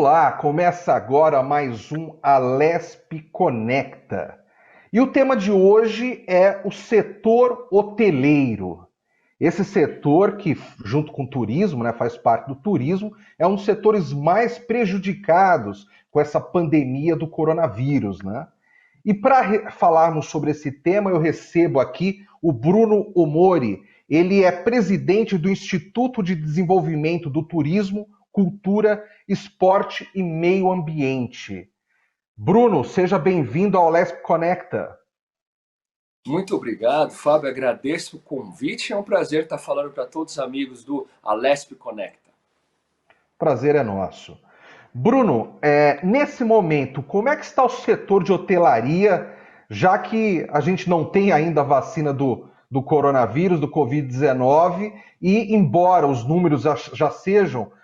Olá, começa agora mais um Alesp Conecta. E o tema de hoje é o setor hoteleiro. Esse setor que, junto com o turismo, faz parte do turismo, é um dos setores mais prejudicados com essa pandemia do coronavírus, né? E para falarmos sobre esse tema, eu recebo aqui o Bruno Omori. Ele é presidente do Instituto de Desenvolvimento do Turismo, Cultura, Esporte e Meio Ambiente. Bruno, seja bem-vindo ao Lesp Conecta. Muito obrigado, Fábio. Agradeço o convite. É um prazer estar falando para todos os amigos do Alesp Conecta. Prazer é nosso. Bruno, nesse momento, como é que está o setor de hotelaria, já que a gente não tem ainda a vacina do coronavírus, do Covid-19, e embora os números já sejam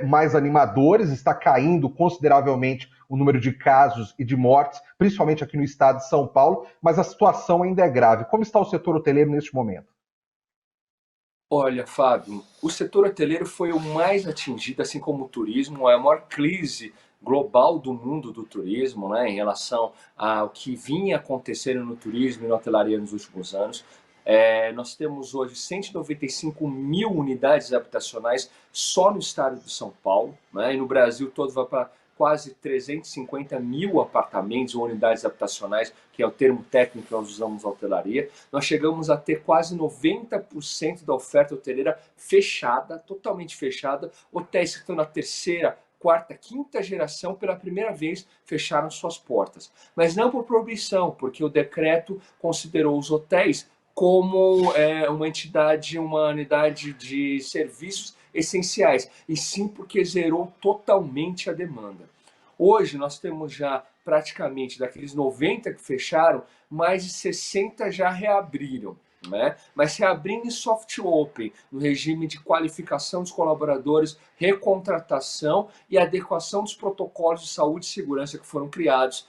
mais animadores, está caindo consideravelmente o número de casos e de mortes, principalmente aqui no estado de São Paulo, mas a situação ainda é grave. Como está o setor hoteleiro neste momento? Olha, Fábio, o setor hoteleiro foi o mais atingido, assim como o turismo, é a maior crise global do mundo do turismo, né, em relação ao que vinha acontecendo no turismo e na hotelaria nos últimos anos. Nós temos hoje 195 mil unidades habitacionais só no estado de São Paulo, né, e no Brasil todo vai para quase 350 mil apartamentos ou unidades habitacionais, que é o termo técnico que nós usamos na hotelaria. Nós chegamos a ter quase 90% da oferta hoteleira fechada, totalmente fechada. Hotéis que estão na terceira, quarta, quinta geração, pela primeira vez, fecharam suas portas. Mas não por proibição, porque o decreto considerou os hotéis como uma unidade de serviços essenciais, e sim porque zerou totalmente a demanda. Hoje nós temos já praticamente daqueles 90 que fecharam, mais de 60 já reabriram. Né? Mas reabrindo em soft open, no regime de qualificação dos colaboradores, recontratação e adequação dos protocolos de saúde e segurança que foram criados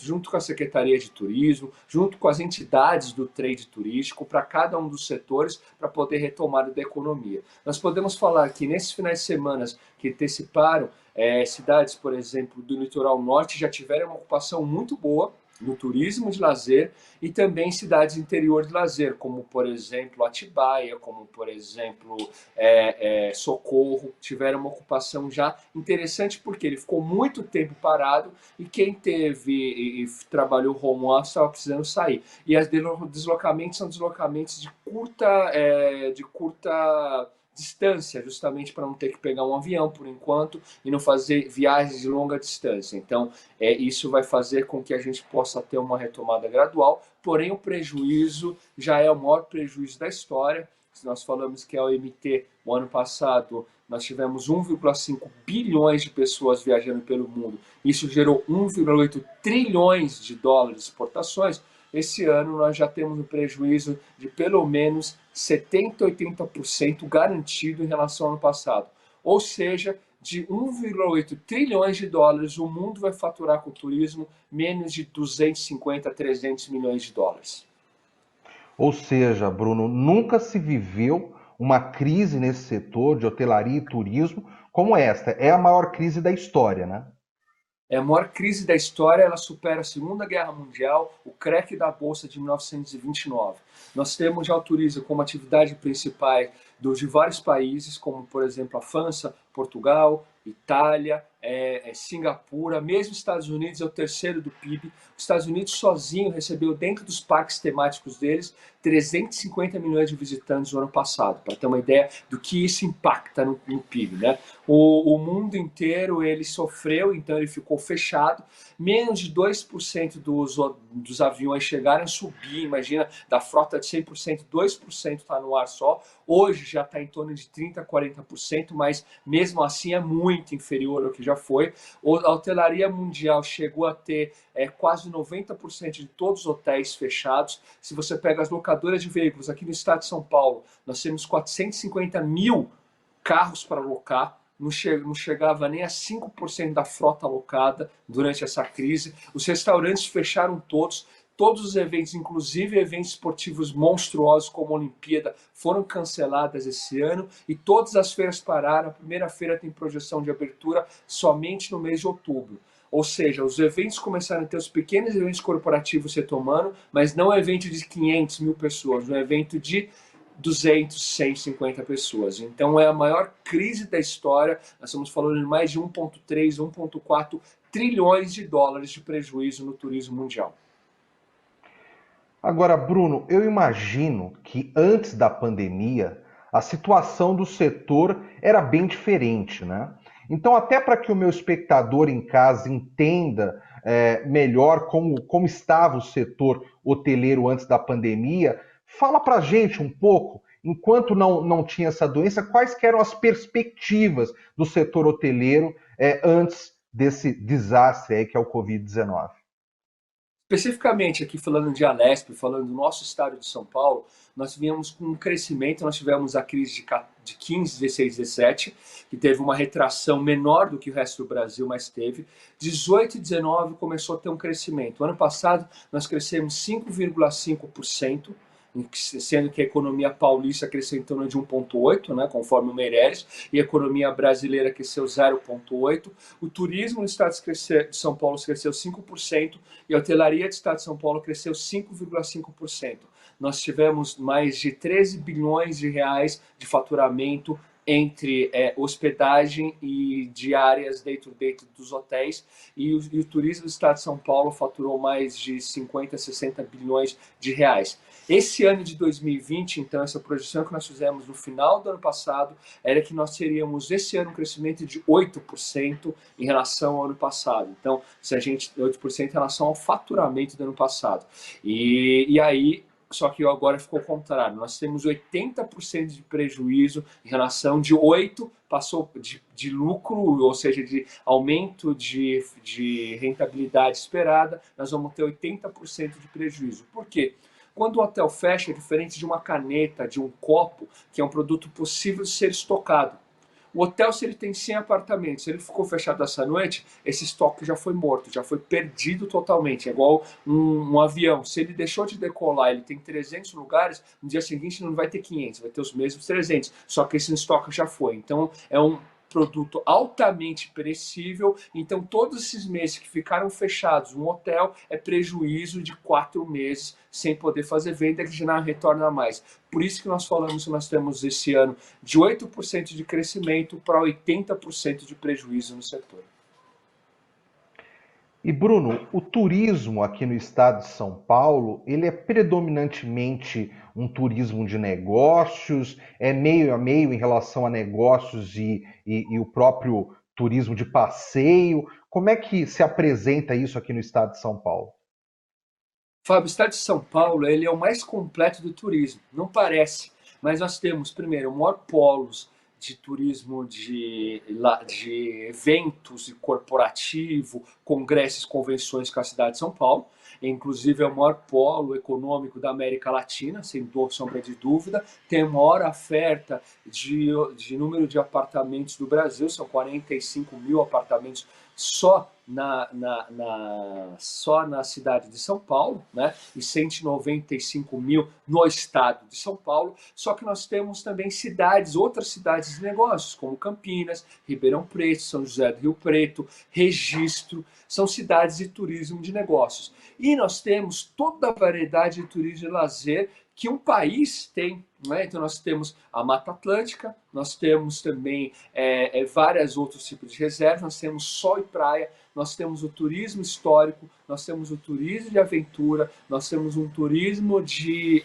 junto com a Secretaria de Turismo, junto com as entidades do trade turístico, para cada um dos setores, para poder retomar da economia. Nós podemos falar que nesses finais de semana que anteciparam, cidades, por exemplo, do litoral norte já tiveram uma ocupação muito boa no turismo de lazer e também cidades interior de lazer, como por exemplo Atibaia, como por exemplo Socorro, tiveram uma ocupação já interessante porque ele ficou muito tempo parado e quem teve e trabalhou home office estava precisando sair. E os deslocamentos são deslocamentos de curta distância, justamente para não ter que pegar um avião por enquanto e não fazer viagens de longa distância. Então, isso vai fazer com que a gente possa ter uma retomada gradual, porém o prejuízo já é o maior prejuízo da história. Se nós falamos que a OMT, o ano passado, nós tivemos 1,5 bilhões de pessoas viajando pelo mundo, isso gerou 1,8 trilhões de dólares de exportações. Esse ano nós já temos um prejuízo de pelo menos 70, 80% garantido em relação ao ano passado. Ou seja, de 1,8 trilhões de dólares, o mundo vai faturar com o turismo menos de 250, 300 milhões de dólares. Ou seja, Bruno, nunca se viveu uma crise nesse setor de hotelaria e turismo como esta. É a maior crise da história, né? É a maior crise da história, ela supera a Segunda Guerra Mundial, o crack da Bolsa de 1929. Nós temos já o turismo como atividade principal de vários países, como por exemplo a França, Portugal, Itália, Singapura, mesmo os Estados Unidos é o terceiro do PIB. Os Estados Unidos sozinho recebeu dentro dos parques temáticos deles 350 milhões de visitantes no ano passado, para ter uma ideia do que isso impacta no PIB. Né? O mundo inteiro ele sofreu, então ele ficou fechado. Menos de 2% dos aviões chegaram a subir, imagina, da frota de 100%, 2% está no ar só. Hoje já está em torno de 30%, 40%, mas mesmo assim é muito inferior ao que já foi. A hotelaria mundial chegou a ter quase 90% de todos os hotéis fechados. Se você pega as locadoras de veículos aqui no estado de São Paulo, nós temos 450 mil carros para alocar. Não chegava nem a 5% da frota alocada durante essa crise. Os restaurantes fecharam todos. Todos os eventos, inclusive eventos esportivos monstruosos como a Olimpíada, foram canceladas esse ano e todas as feiras pararam. A primeira feira tem projeção de abertura somente no mês de outubro. Ou seja, os eventos começaram a ter os pequenos eventos corporativos retomando, mas não é um evento de 500 mil pessoas, um evento de 200, 150 pessoas. Então é a maior crise da história. Nós estamos falando de mais de 1,3, 1,4 trilhões de dólares de prejuízo no turismo mundial. Agora, Bruno, eu imagino que antes da pandemia a situação do setor era bem diferente, né? Então, até para que o meu espectador em casa entenda melhor como estava o setor hoteleiro antes da pandemia, fala para a gente um pouco, enquanto não tinha essa doença, quais que eram as perspectivas do setor hoteleiro antes desse desastre aí que é o Covid-19. Especificamente aqui falando de Alesp, falando do nosso estado de São Paulo, nós viemos com um crescimento, nós tivemos a crise de 15, 16, 17, que teve uma retração menor do que o resto do Brasil, mas teve. 18 e 19 começou a ter um crescimento. Ano passado nós crescemos 5,5%, sendo que a economia paulista cresceu em torno de 1,8, né, conforme o Meireles, e a economia brasileira cresceu 0,8. O turismo no estado de São Paulo cresceu 5% e a hotelaria do estado de São Paulo cresceu 5,5%. Nós tivemos mais de 13 bilhões de reais de faturamento entre hospedagem e diárias dentro dos hotéis, e o turismo do estado de São Paulo faturou mais de 50, 60 bilhões de reais. Esse ano de 2020, então, essa projeção que nós fizemos no final do ano passado era que nós teríamos esse ano um crescimento de 8% em relação ao ano passado. Então, se a gente 8% em relação ao faturamento do ano passado. E aí, só que agora ficou ao contrário. Nós temos 80% de prejuízo em relação de 8 passou de lucro, ou seja, de aumento de rentabilidade esperada, nós vamos ter 80% de prejuízo. Por quê? Quando o hotel fecha, é diferente de uma caneta, de um copo, que é um produto possível de ser estocado. O hotel, se ele tem 100 apartamentos, se ele ficou fechado essa noite, esse estoque já foi morto, já foi perdido totalmente. É igual um avião. Se ele deixou de decolar, ele tem 300 lugares, no dia seguinte não vai ter 500, vai ter os mesmos 300. Só que esse estoque já foi. Então, é um produto altamente perecível. Então, todos esses meses que ficaram fechados, um hotel é prejuízo de 4 meses sem poder fazer venda, que já não retorna mais. Por isso que nós falamos que nós temos esse ano de 8% de crescimento para 80% de prejuízo no setor. E Bruno, o turismo aqui no estado de São Paulo, ele é predominantemente um turismo de negócios, é meio a meio em relação a negócios e o próprio turismo de passeio. Como é que se apresenta isso aqui no estado de São Paulo? Fábio, o estado de São Paulo ele é o mais completo do turismo, não parece, mas nós temos, primeiro, o maior polos de turismo de eventos e corporativo, congressos, convenções com a cidade de São Paulo. Inclusive é o maior polo econômico da América Latina, sem sombra de dúvida. Tem a maior oferta de número de apartamentos do Brasil, são 45 mil apartamentos só só na cidade de São Paulo, né? E 195 mil no estado de São Paulo. Só que nós temos também outras cidades de negócios, como Campinas, Ribeirão Preto, São José do Rio Preto, Registro, são cidades de turismo de negócios. E nós temos toda a variedade de turismo e lazer que um país tem. Né? Então nós temos a Mata Atlântica, nós temos também vários outros tipos de reservas, nós temos sol e praia, nós temos o turismo histórico, nós temos o turismo de aventura, nós temos um turismo de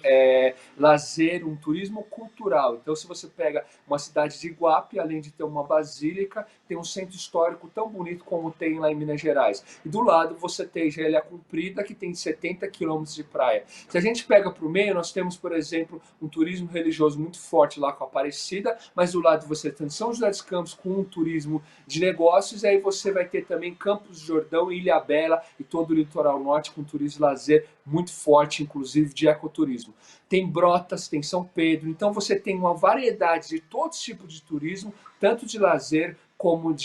lazer, um turismo cultural. Então se você pega uma cidade de Iguape, além de ter uma basílica, tem um centro histórico tão bonito como tem lá em Minas Gerais. E do lado você tem Ilha Comprida, que tem 70 quilômetros de praia. Se a gente pega para o meio, nós temos, por exemplo, um turismo religioso muito forte lá com a Aparecida, mas do lado você tem São José dos Campos com um turismo de negócios, e aí você vai ter também Campos do Jordão, Ilhabela e todo o litoral norte com turismo de lazer muito forte, inclusive de ecoturismo. Tem Brotas, tem São Pedro, então você tem uma variedade de todo tipo de turismo, tanto de lazer como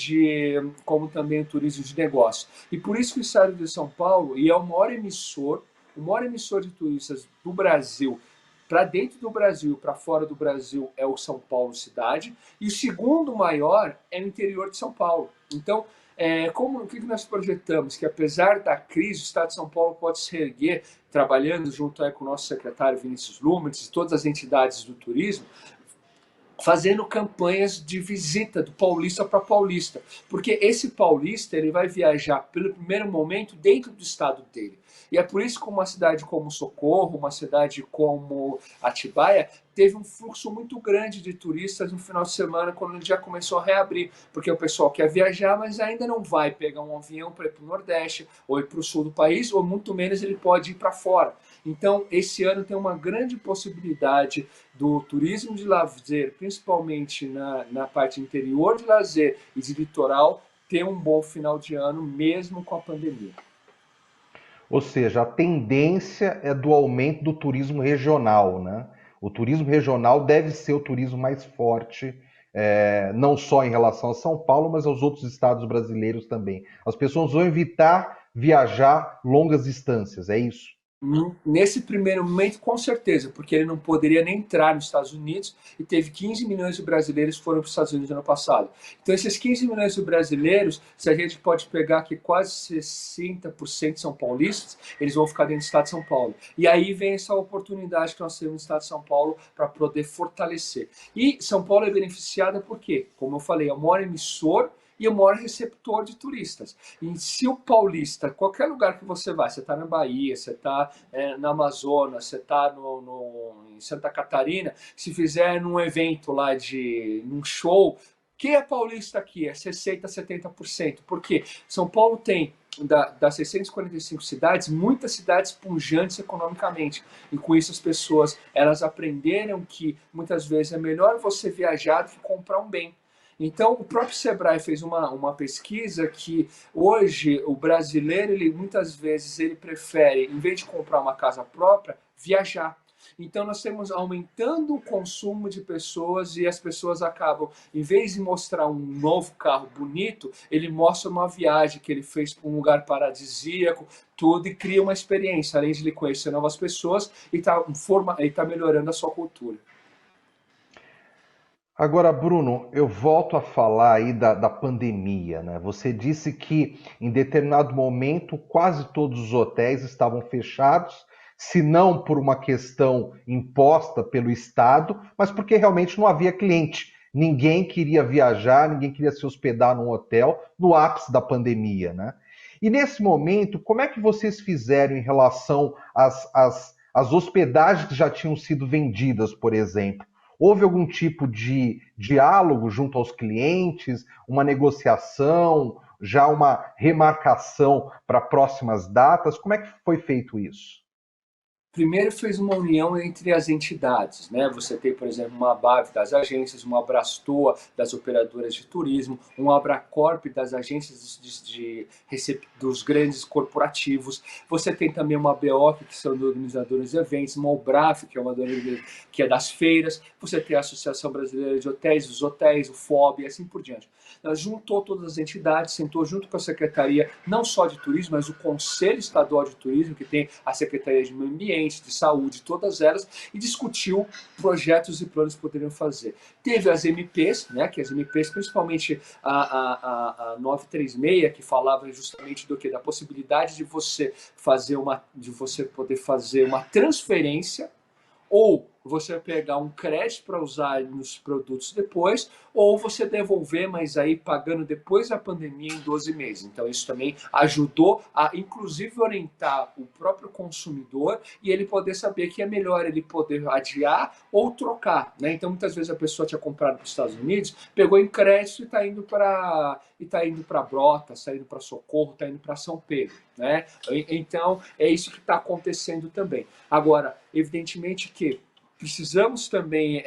também o turismo de negócio. E por isso que o estado de São Paulo, e é o maior emissor o maior emissor de turistas do Brasil, para dentro do Brasil, para fora do Brasil, é o São Paulo cidade, e o segundo maior é no interior de São Paulo. Então, o que nós projetamos? Que apesar da crise, o Estado de São Paulo pode se erguer, trabalhando junto aí com o nosso secretário Vinícius Lumertz e todas as entidades do turismo, fazendo campanhas de visita do paulista para paulista, porque esse paulista ele vai viajar pelo primeiro momento dentro do estado dele. E é por isso que uma cidade como Socorro, uma cidade como Atibaia, teve um fluxo muito grande de turistas no final de semana, quando ele já começou a reabrir, porque o pessoal quer viajar, mas ainda não vai pegar um avião para ir para o Nordeste, ou ir para o sul do país, ou muito menos ele pode ir para fora. Então, esse ano tem uma grande possibilidade do turismo de lazer, principalmente na parte interior de lazer e de litoral, ter um bom final de ano, mesmo com a pandemia. Ou seja, a tendência é do aumento do turismo regional, né? O turismo regional deve ser o turismo mais forte, não só em relação a São Paulo, mas aos outros estados brasileiros também. As pessoas vão evitar viajar longas distâncias, é isso? Nesse primeiro momento, com certeza, porque ele não poderia nem entrar nos Estados Unidos e teve 15 milhões de brasileiros que foram para os Estados Unidos no ano passado. Então, esses 15 milhões de brasileiros, se a gente pode pegar que quase 60% são paulistas, eles vão ficar dentro do estado de São Paulo. E aí vem essa oportunidade que nós temos no estado de São Paulo para poder fortalecer. E São Paulo é beneficiada por quê? Como eu falei, é o maior emissor e o maior receptor de turistas. E se o paulista, qualquer lugar que você vai, você está na Bahia, você está na Amazonas, você está em Santa Catarina, se fizer num evento lá num show, quem é paulista aqui? É 60%, 70%. Por quê? São Paulo tem das 645 cidades, muitas cidades pujantes economicamente. E com isso as pessoas elas aprenderam que muitas vezes é melhor você viajar do que comprar um bem. Então, o próprio Sebrae fez uma pesquisa que hoje o brasileiro, muitas vezes, ele prefere, em vez de comprar uma casa própria, viajar. Então, nós temos aumentando o consumo de pessoas e as pessoas acabam, em vez de mostrar um novo carro bonito, ele mostra uma viagem que ele fez para um lugar paradisíaco, tudo, e cria uma experiência, além de ele conhecer novas pessoas e tá melhorando a sua cultura. Agora, Bruno, eu volto a falar aí da pandemia, né? Você disse que em determinado momento quase todos os hotéis estavam fechados, se não por uma questão imposta pelo Estado, mas porque realmente não havia cliente. Ninguém queria viajar, ninguém queria se hospedar num hotel no ápice da pandemia, né? E nesse momento, como é que vocês fizeram em relação às hospedagens que já tinham sido vendidas, por exemplo? Houve algum tipo de diálogo junto aos clientes, uma negociação, já uma remarcação para próximas datas? Como é que foi feito isso? Primeiro fez uma união entre as entidades, né? Você tem, por exemplo, uma ABAV das agências, uma Abrastoa das operadoras de turismo, um Abracorp das agências dos grandes corporativos. Você tem também uma BOC, que são organizadores de eventos, uma OBRAF, que é uma que é das feiras. Você tem a Associação Brasileira de Hotéis, os hotéis, o FOB e assim por diante. Ela juntou todas as entidades, sentou junto com a Secretaria, não só de Turismo, mas o Conselho Estadual de Turismo, que tem a Secretaria de Meio Ambiente, de Saúde, todas elas, e discutiu projetos e planos que poderiam fazer. Teve as MPs, né, que as MPs, principalmente a 936, que falava justamente do que? Da possibilidade de você poder fazer uma transferência, ou você pegar um crédito para usar nos produtos depois, ou você devolver, mas aí pagando depois da pandemia em 12 meses. Então isso também ajudou a, inclusive, orientar o próprio consumidor e ele poder saber que é melhor ele poder adiar ou trocar, né? Então muitas vezes a pessoa tinha comprado para os Estados Unidos, pegou em crédito e está indo para Brotas, está indo para Socorro, está indo para São Pedro, né? Então é isso que está acontecendo também. Agora, evidentemente que precisamos também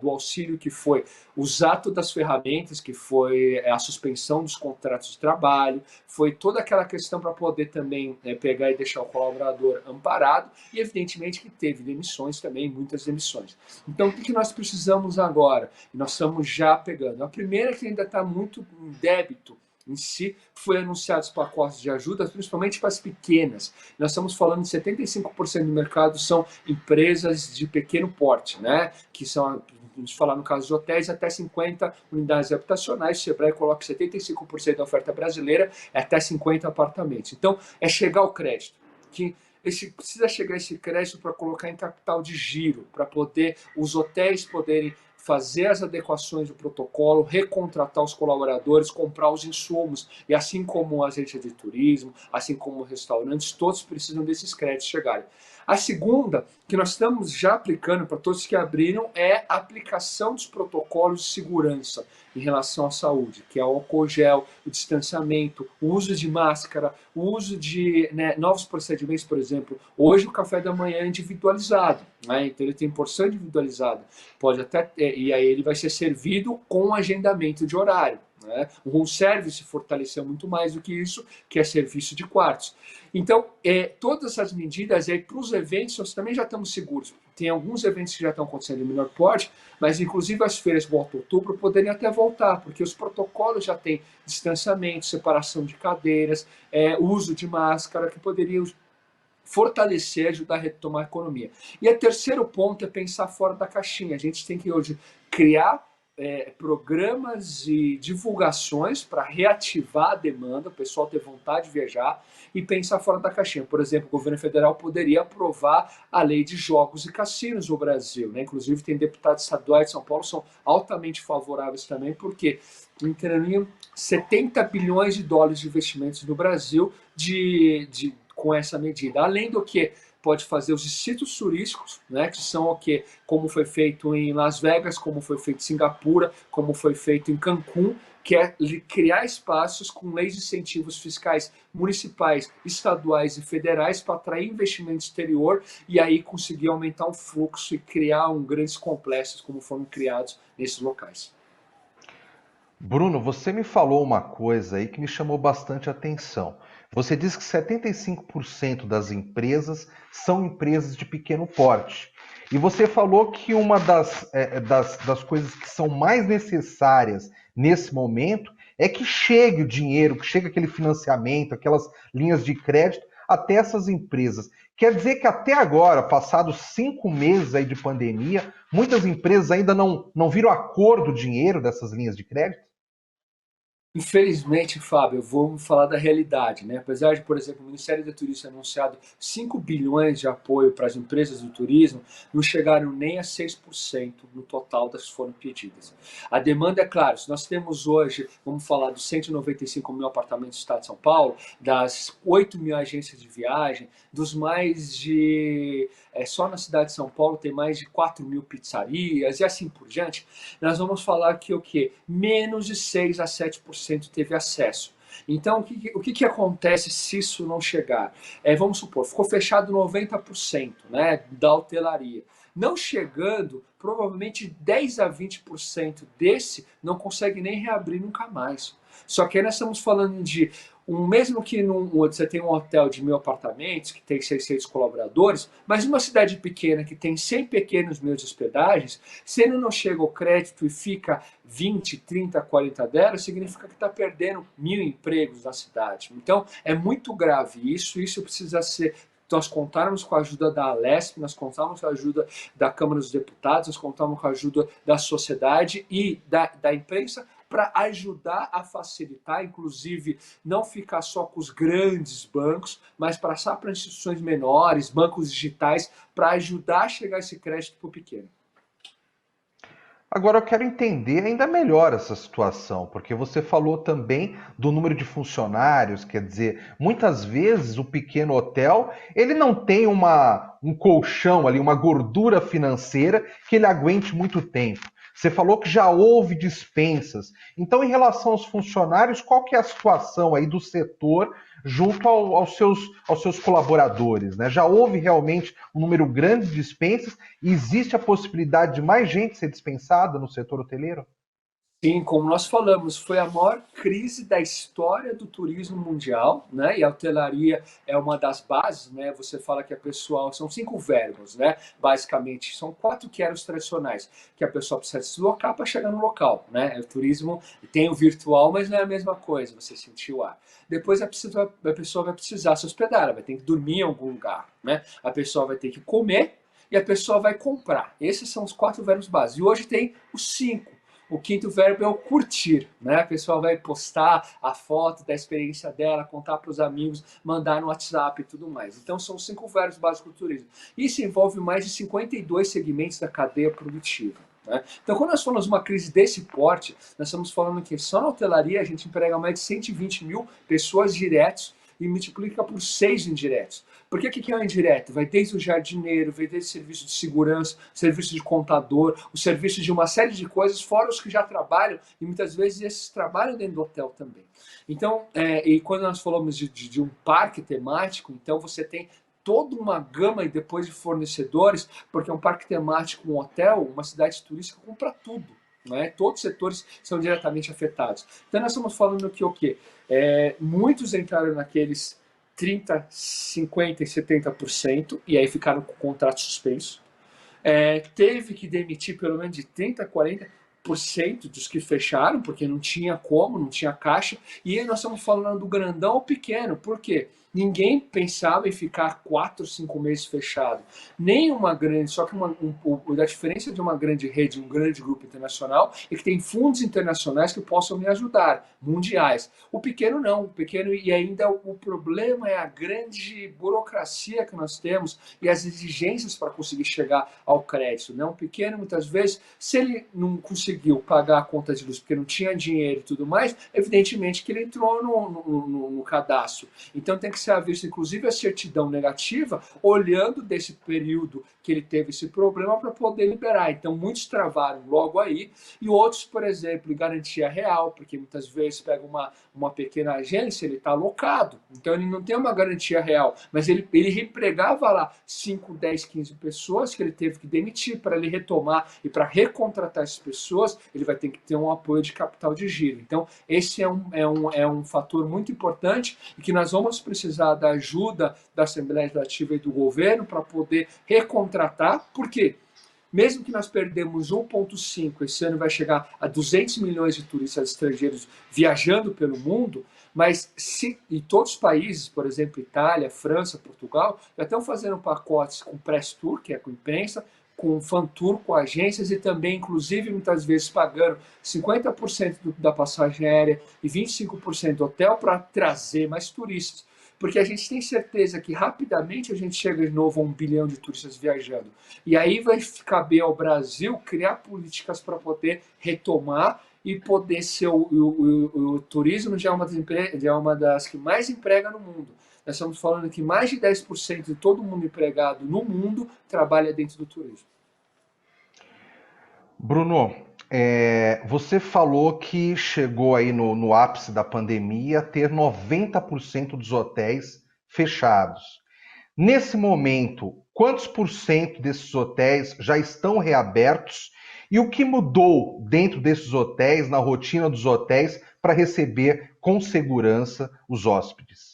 do auxílio que foi usar todas as ferramentas, que foi a suspensão dos contratos de trabalho, foi toda aquela questão para poder também pegar e deixar o colaborador amparado, e evidentemente que teve demissões também, muitas demissões. Então, o que nós precisamos agora? E nós estamos já pegando. A primeira é que ainda está muito em débito, em si, foi anunciados pacotes de ajuda, principalmente para as pequenas. Nós estamos falando de 75% do mercado são empresas de pequeno porte, né? Que são, vamos falar no caso de hotéis, até 50 unidades habitacionais. O Sebrae coloca que 75% da oferta brasileira é até 50 apartamentos. Então, é chegar ao crédito. Que precisa chegar esse crédito para colocar em capital de giro, para poder os hotéis poderem fazer as adequações do protocolo, recontratar os colaboradores, comprar os insumos. E assim como as agências de turismo, assim como restaurantes, todos precisam desses créditos chegarem. A segunda, que nós estamos já aplicando para todos que abriram, é a aplicação dos protocolos de segurança em relação à saúde, que é o álcool gel, o distanciamento, o uso de máscara, o uso de novos procedimentos, por exemplo. Hoje o café da manhã é individualizado, né? Então ele tem porção individualizada. Pode até, e aí ele vai ser servido com agendamento de horário. Né? O room service fortaleceu muito mais do que isso, que é serviço de quartos. Então, todas essas medidas aí para os eventos, nós também já estamos seguros. Tem alguns eventos que já estão acontecendo em menor porte, mas inclusive as feiras voltam em outubro poderiam até voltar, porque os protocolos já têm distanciamento, separação de cadeiras, uso de máscara, que poderiam fortalecer, ajudar a retomar a economia. E o terceiro ponto é pensar fora da caixinha. A gente tem que hoje criar programas e divulgações para reativar a demanda, o pessoal ter vontade de viajar e pensar fora da caixinha. Por exemplo, o governo federal poderia aprovar a lei de jogos e cassinos no Brasil. Né? Inclusive, tem deputados estaduais de São Paulo que são altamente favoráveis também, porque entrariam 70 bilhões de dólares de investimentos no Brasil com essa medida. Além do que pode fazer os distritos turísticos, né, que são o que, como foi feito em Las Vegas, como foi feito em Singapura, como foi feito em Cancún, que é criar espaços com leis de incentivos fiscais municipais, estaduais e federais para atrair investimento exterior e aí conseguir aumentar o fluxo e criar grandes complexos como foram criados nesses locais. Bruno, você me falou uma coisa aí que me chamou bastante atenção. Você disse que 75% das empresas são empresas de pequeno porte. E você falou que uma das coisas que são mais necessárias nesse momento é que chegue o dinheiro, que chegue aquele financiamento, aquelas linhas de crédito até essas empresas. Quer dizer que até agora, passados 5 meses aí de pandemia, muitas empresas ainda não viram a cor do dinheiro dessas linhas de crédito? Infelizmente, Fábio, eu vou falar da realidade, né? Apesar de, por exemplo, o Ministério da Turismo ter anunciado 5 bilhões de apoio para as empresas do turismo, não chegaram nem a 6% no total das que foram pedidas. A demanda é claro, se nós temos hoje, vamos falar dos 195 mil apartamentos do Estado de São Paulo, das 8 mil agências de viagem, dos mais de... só na cidade de São Paulo tem mais de 4 mil pizzarias e assim por diante, nós vamos falar que o quê? Menos de 6 a 7% teve acesso. Então, o que acontece se isso não chegar? Vamos supor, ficou fechado 90%, né, da hotelaria. Não chegando, provavelmente 10 a 20% desse não consegue nem reabrir nunca mais. Só que aí nós estamos falando de mesmo que você tem um hotel de 1.000 apartamentos, que tem 600 colaboradores, mas uma cidade pequena que tem 100 pequenos meios de hospedagens, se ele não chega ao crédito e fica 20, 30, 40 delas, significa que está perdendo 1.000 empregos na cidade. Então, é muito grave isso precisa ser... Nós contamos com a ajuda da Alesp, nós contamos com a ajuda da Câmara dos Deputados, nós contamos com a ajuda da sociedade e da imprensa, para ajudar a facilitar, inclusive não ficar só com os grandes bancos, mas passar para instituições menores, bancos digitais, para ajudar a chegar esse crédito para o pequeno. Agora eu quero entender ainda melhor essa situação, porque você falou também do número de funcionários, quer dizer, muitas vezes o pequeno hotel, ele não tem um colchão ali, uma gordura financeira que ele aguente muito tempo. Você falou que já houve dispensas. Então, em relação aos funcionários, qual que é a situação aí do setor junto aos seus colaboradores, né? Já houve realmente um número grande de dispensas e existe a possibilidade de mais gente ser dispensada no setor hoteleiro? Sim, como nós falamos, foi a maior crise da história do turismo mundial, né? E a hotelaria é uma das bases, né? Você fala que a pessoa, são 5 verbos, né? Basicamente, são 4 que eram os tradicionais, que a pessoa precisa se deslocar para chegar no local, né? O turismo tem o virtual, mas não é a mesma coisa, você sentir o ar. Depois a pessoa vai precisar se hospedar, ela vai ter que dormir em algum lugar, né? A pessoa vai ter que comer e a pessoa vai comprar. Esses são os 4 verbos básicos. E hoje tem os 5. O quinto verbo é o curtir, né? A pessoa vai postar a foto da experiência dela, contar para os amigos, mandar no WhatsApp e tudo mais. Então são 5 verbos básicos do turismo. Isso envolve mais de 52 segmentos da cadeia produtiva. Né? Então, quando nós falamos de uma crise desse porte, nós estamos falando que só na hotelaria a gente emprega mais de 120 mil pessoas diretos e multiplica por 6 indiretos. Porque o que é o indireto? Vai desde o jardineiro, vai desde o serviço de segurança, serviço de contador, o serviço de uma série de coisas, fora os que já trabalham, e muitas vezes esses trabalham dentro do hotel também. Então, e quando nós falamos de um parque temático, então você tem toda uma gama e depois de fornecedores, porque um parque temático, um hotel, uma cidade turística compra tudo. Né? Todos os setores são diretamente afetados. Então nós estamos falando que o quê? Muitos entraram naqueles 30, 50 e 70%, e aí ficaram com o contrato suspenso. Teve que demitir pelo menos de 30 a 40% dos que fecharam, porque não tinha como, não tinha caixa. E aí nós estamos falando do grandão ou pequeno, por quê? Ninguém pensava em ficar 4, 5 meses fechado. Nem uma grande, só que a diferença de uma grande rede, um grande grupo internacional, é que tem fundos internacionais que possam me ajudar, mundiais. O pequeno não, o pequeno, e ainda o problema é a grande burocracia que nós temos e as exigências para conseguir chegar ao crédito. Né? Um pequeno, muitas vezes, se ele não conseguiu pagar a conta de luz porque não tinha dinheiro e tudo mais, evidentemente que ele entrou no cadastro. Então tem que ser visto, inclusive, a certidão negativa, olhando desse período que ele teve esse problema para poder liberar. Então muitos travaram logo aí, e outros, por exemplo, garantia real, porque muitas vezes pega uma pequena agência, ele está alocado, então ele não tem uma garantia real, mas ele reempregava lá 5, 10, 15 pessoas que ele teve que demitir para ele retomar, e para recontratar essas pessoas, ele vai ter que ter um apoio de capital de giro. Então esse é um fator muito importante e que nós vamos precisar da ajuda da Assembleia Legislativa e do governo para poder recontratar. Por quê? Mesmo que nós perdemos 1,5, esse ano vai chegar a 200 milhões de turistas estrangeiros viajando pelo mundo, mas e todos os países, por exemplo, Itália, França, Portugal, já estão fazendo pacotes com press tour, que é com imprensa, com fan tour, com agências e também, inclusive, muitas vezes pagando 50% da passagem aérea e 25% do hotel para trazer mais turistas. Porque a gente tem certeza que rapidamente a gente chega de novo a 1 bilhão de turistas viajando. E aí vai caber ao Brasil criar políticas para poder retomar e poder ser o turismo já é uma das que mais emprega no mundo. Nós estamos falando que mais de 10% de todo mundo empregado no mundo trabalha dentro do turismo. Bruno, você falou que chegou aí no ápice da pandemia a ter 90% dos hotéis fechados. Nesse momento, quantos por cento desses hotéis já estão reabertos? E o que mudou dentro desses hotéis, na rotina dos hotéis, para receber com segurança os hóspedes?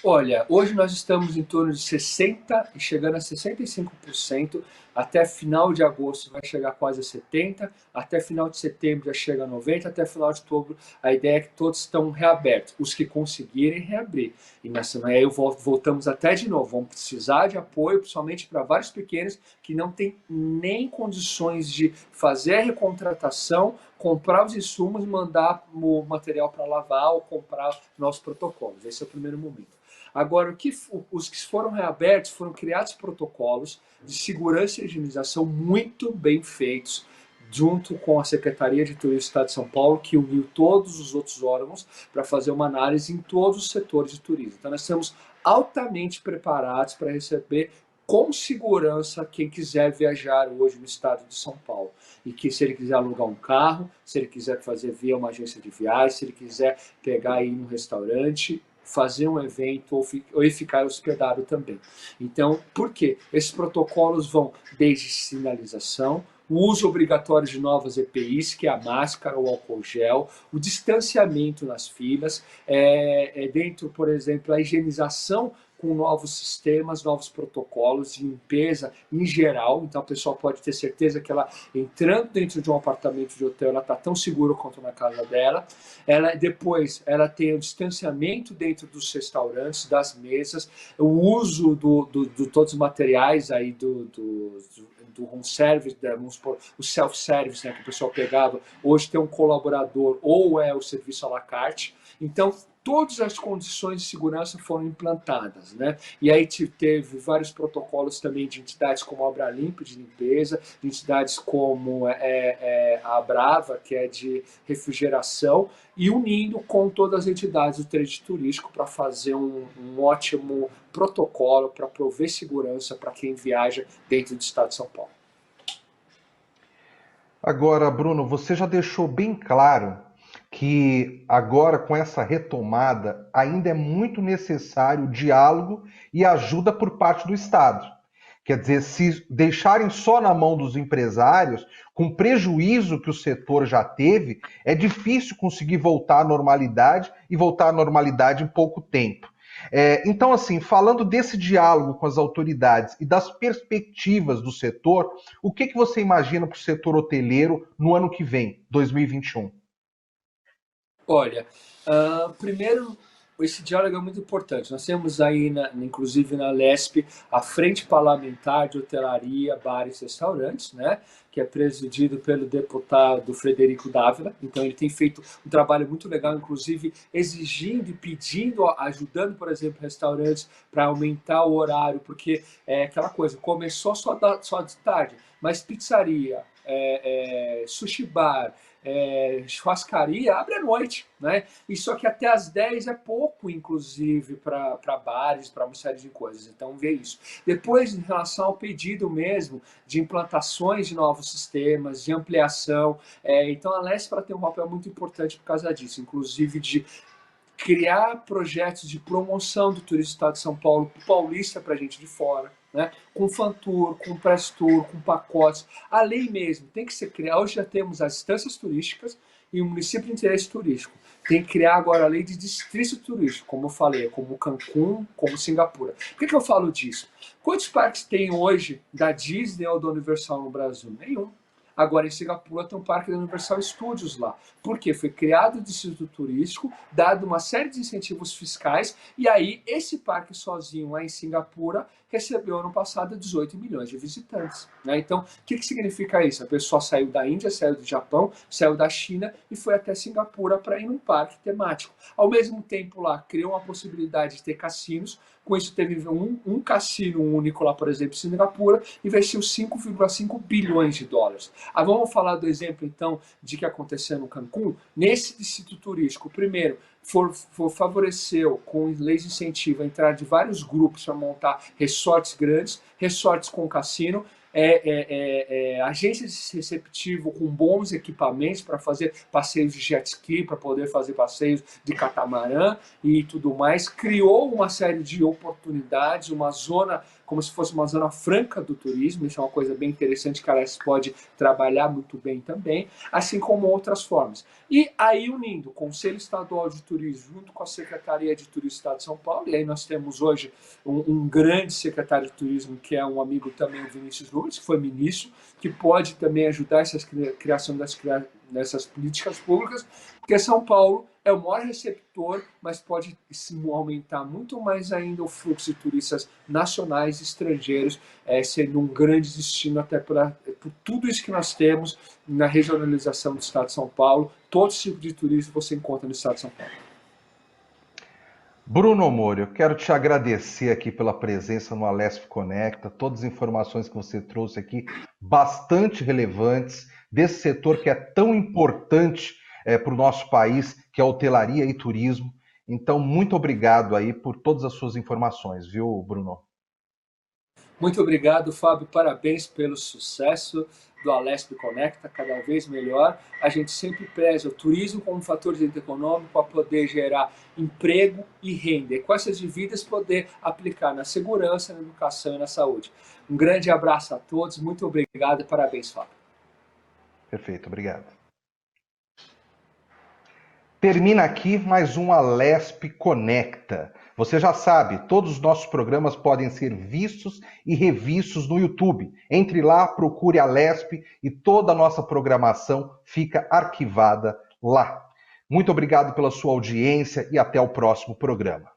Olha, hoje nós estamos em torno de 60% e chegando a 65%. Até final de agosto vai chegar quase a 70%, até final de setembro já chega a 90%, até final de outubro a ideia é que todos estão reabertos, os que conseguirem reabrir. E aí voltamos até de novo, vamos precisar de apoio, principalmente para vários pequenos que não têm nem condições de fazer a recontratação, comprar os insumos, mandar o material para lavar ou comprar nossos protocolos. Esse é o primeiro momento. Agora, os que foram reabertos foram criados protocolos de segurança e higienização muito bem feitos, junto com a Secretaria de Turismo do Estado de São Paulo, que uniu todos os outros órgãos para fazer uma análise em todos os setores de turismo. Então, nós estamos altamente preparados para receber com segurança quem quiser viajar hoje no estado de São Paulo. E que se ele quiser alugar um carro, se ele quiser fazer via uma agência de viagem, se ele quiser pegar e ir no restaurante, fazer um evento ou ficar hospedado também. Então, por quê? Esses protocolos vão desde sinalização, o uso obrigatório de novas EPIs, que é a máscara, o álcool gel, o distanciamento nas filas, dentro, por exemplo, a higienização com novos sistemas, novos protocolos de limpeza em geral. Então a pessoa pode ter certeza que ela, entrando dentro de um apartamento de hotel, ela está tão segura quanto na casa dela. Depois, ela tem o distanciamento dentro dos restaurantes, das mesas, o uso de todos os materiais aí do home service, vamos supor, o self-service, né, que o pessoal pegava, hoje tem um colaborador ou é o serviço à la carte. Então, todas as condições de segurança foram implantadas, né? E aí teve vários protocolos também de entidades como a Abralimp, de limpeza, de entidades como a Brava, que é de refrigeração, e unindo com todas as entidades do trade turístico para fazer um ótimo protocolo para prover segurança para quem viaja dentro do estado de São Paulo. Agora, Bruno, você já deixou bem claro que agora, com essa retomada, ainda é muito necessário diálogo e ajuda por parte do Estado. Quer dizer, se deixarem só na mão dos empresários, com o prejuízo que o setor já teve, é difícil conseguir voltar à normalidade e voltar à normalidade em pouco tempo. Então, assim, falando desse diálogo com as autoridades e das perspectivas do setor, o que você imagina para o setor hoteleiro no ano que vem, 2021? Olha, primeiro, esse diálogo é muito importante. Nós temos aí, inclusive na LESP, a Frente Parlamentar de Hotelaria, Bares e Restaurantes, né, que é presidido pelo deputado Frederico Dávila. Então, ele tem feito um trabalho muito legal, inclusive exigindo e pedindo, ajudando, por exemplo, restaurantes para aumentar o horário, porque é aquela coisa, começou só de tarde, mas pizzaria, sushi bar, churrascaria abre à noite, né? E só que até às 10 é pouco, inclusive, para bares, para uma série de coisas. Então, vê isso. Depois, em relação ao pedido mesmo de implantações de novos sistemas, de ampliação, então a Leste tem um papel muito importante por causa disso, inclusive de criar projetos de promoção do turismo do estado de São Paulo, paulista para gente de fora, né? Com fan-tour, com press tour, com pacotes. A lei mesmo tem que ser criada. Hoje já temos as instâncias turísticas e o município de interesse turístico. Tem que criar agora a lei de distrito turístico, como eu falei, como Cancún, como Singapura. Por que eu falo disso? Quantos parques tem hoje da Disney ou da Universal no Brasil? Nenhum. Agora, em Singapura, tem um parque da Universal Studios lá. Por quê? Foi criado o distrito turístico, dado uma série de incentivos fiscais, e aí esse parque sozinho lá em Singapura recebeu ano passado 18 milhões de visitantes, né? Então, o que significa isso? A pessoa saiu da Índia, saiu do Japão, saiu da China e foi até Singapura para ir num parque temático. Ao mesmo tempo lá, criou a possibilidade de ter cassinos. Com isso, teve um cassino único lá, por exemplo, em Singapura, investiu 5,5 bilhões de dólares. Vamos falar do exemplo, então, de que aconteceu no Cancún. Nesse distrito turístico, primeiro, favoreceu, com leis de incentivo, a entrada de vários grupos para montar resorts grandes, resorts com cassino, agências de receptivo com bons equipamentos para fazer passeios de jet ski, para poder fazer passeios de catamarã e tudo mais. Criou uma série de oportunidades, uma zona como se fosse uma zona franca do turismo. Isso é uma coisa bem interessante que a Alesp pode trabalhar muito bem também, assim como outras formas. E aí, unindo o Conselho Estadual de Turismo junto com a Secretaria de Turismo do Estado de São Paulo, e aí nós temos hoje um grande secretário de turismo, que é um amigo também, o Vinícius Lourdes, que foi ministro, que pode também ajudar essa criação dessas políticas públicas, porque São Paulo é o maior receptor, mas pode aumentar muito mais ainda o fluxo de turistas nacionais e estrangeiros, sendo um grande destino até por tudo isso que nós temos na regionalização do estado de São Paulo. Todo tipo de turismo você encontra no estado de São Paulo. Bruno Mori, eu quero te agradecer aqui pela presença no Alesp Conecta, todas as informações que você trouxe aqui, bastante relevantes, desse setor que é tão importante para o nosso país, que é a hotelaria e turismo. Então, muito obrigado aí por todas as suas informações, viu, Bruno? Muito obrigado, Fábio. Parabéns pelo sucesso do Alesp Conecta, cada vez melhor. A gente sempre preza o turismo como fator de desenvolvimento econômico para poder gerar emprego e renda. E com essas dívidas poder aplicar na segurança, na educação e na saúde. Um grande abraço a todos. Muito obrigado e parabéns, Fábio. Perfeito, obrigado. Termina aqui mais um Alesp Conecta. Você já sabe, todos os nossos programas podem ser vistos e revistos no YouTube. Entre lá, procure Alesp e toda a nossa programação fica arquivada lá. Muito obrigado pela sua audiência e até o próximo programa.